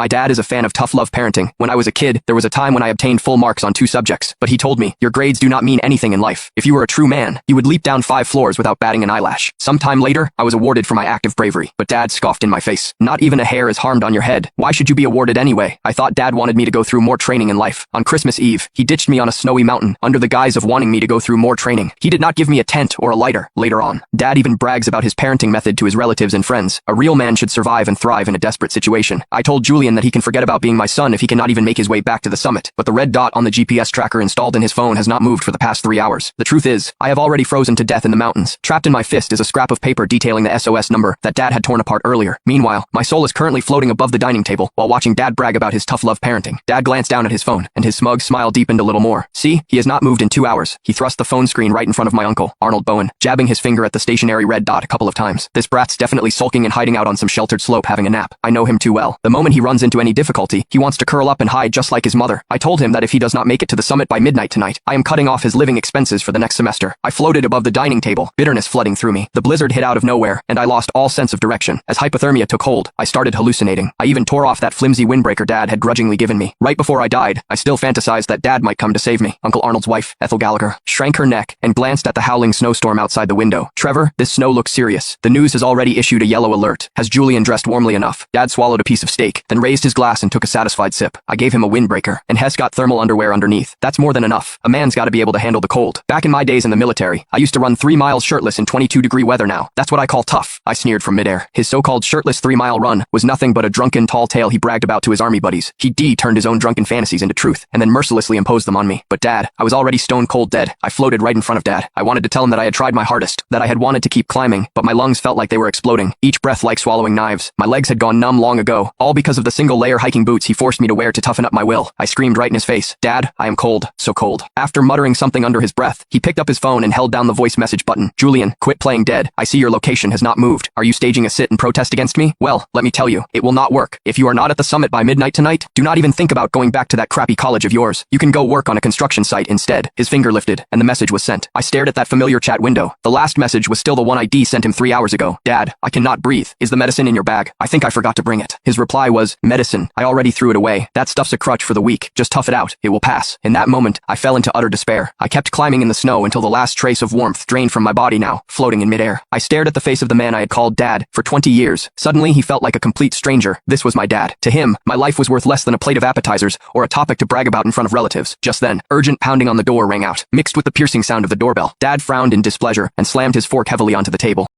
My dad is a fan of tough love parenting. When I was a kid, there was a time when I obtained full marks on 2 subjects, but he told me, your grades do not mean anything in life. If you were a true man, you would leap down 5 floors without batting an eyelash. Sometime later, I was awarded for my act of bravery, but dad scoffed in my face. Not even a hair is harmed on your head. Why should you be awarded anyway? I thought dad wanted me to go through more training in life. On Christmas Eve, he ditched me on a snowy mountain under the guise of wanting me to go through more training. He did not give me a tent or a lighter. Later on, dad even brags about his parenting method to his relatives and friends. A real man should survive and thrive in a desperate situation. I told Julian that he can forget about being my son if he cannot even make his way back to the summit, but the red dot on the GPS tracker installed in his phone has not moved for the past 3 hours. The truth is, I have already frozen to death in the mountains. Trapped in my fist is a scrap of paper detailing the SOS number that dad had torn apart earlier. Meanwhile, my soul is currently floating above the dining table while watching dad brag about his tough love parenting. Dad glanced down at his phone, and his smug smile deepened a little more. See, he has not moved in 2 hours. He thrust the phone screen right in front of my uncle, Arnold Bowen, jabbing his finger at the stationary red dot a couple of times. This brat's definitely sulking and hiding out on some sheltered slope having a nap. I know him too well. The moment he runs into any difficulty, he wants to curl up and hide just like his mother. I told him that if he does not make it to the summit by midnight tonight, I am cutting off his living expenses for the next semester. I floated above the dining table, bitterness flooding through me. The blizzard hit out of nowhere, and I lost all sense of direction. As hypothermia took hold, I started hallucinating. I even tore off that flimsy windbreaker dad had grudgingly given me. Right before I died, I still fantasized that dad might come to save me. Uncle Arnold's wife, Ethel Gallagher, shrank her neck and glanced at the howling snowstorm outside the window. Trevor, this snow looks serious. The news has already issued a yellow alert. Has Julian dressed warmly enough? Dad swallowed a piece of steak, then raised his glass and took a satisfied sip. I gave him a windbreaker, and Hess got thermal underwear underneath. That's more than enough. A man's gotta be able to handle the cold. Back in my days in the military, I used to run 3 miles shirtless in 22-degree weather now. That's what I call tough. I sneered from midair. His so-called shirtless 3-mile run was nothing but a drunken tall tale he bragged about to his army buddies. He turned his own drunken fantasies into truth, and then mercilessly imposed them on me. But Dad, I was already stone cold dead. I floated right in front of Dad. I wanted to tell him that I had tried my hardest, that I had wanted to keep climbing, but my lungs felt like they were exploding, each breath like swallowing knives. My legs had gone numb long ago, all because of the single-layer hiking boots he forced me to wear to toughen up my will. I screamed right in his face, Dad, I am cold, so cold. After muttering something under his breath, he picked up his phone and held down the voice message button. Julian, quit playing dead. I see your location has not moved. Are you staging a sit and protest against me? Well, let me tell you, it will not work. If you are not at the summit by midnight tonight, do not even think about going back to that crappy college of yours. You can go work on a construction site instead. His finger lifted, and the message was sent. I stared at that familiar chat window. The last message was still the one I sent him 3 hours ago. Dad, I cannot breathe. Is the medicine in your bag? I think I forgot to bring it. His reply was, medicine. I already threw it away. That stuff's a crutch for the weak. Just tough it out. It will pass. In that moment, I fell into utter despair. I kept climbing in the snow until the last trace of warmth drained from my body now, floating in midair. I stared at the face of the man I had called Dad for 20 years. Suddenly, he felt like a complete stranger. This was my dad. To him, my life was worth less than a plate of appetizers or a topic to brag about in front of relatives. Just then, urgent pounding on the door rang out, mixed with the piercing sound of the doorbell. Dad frowned in displeasure and slammed his fork heavily onto the table.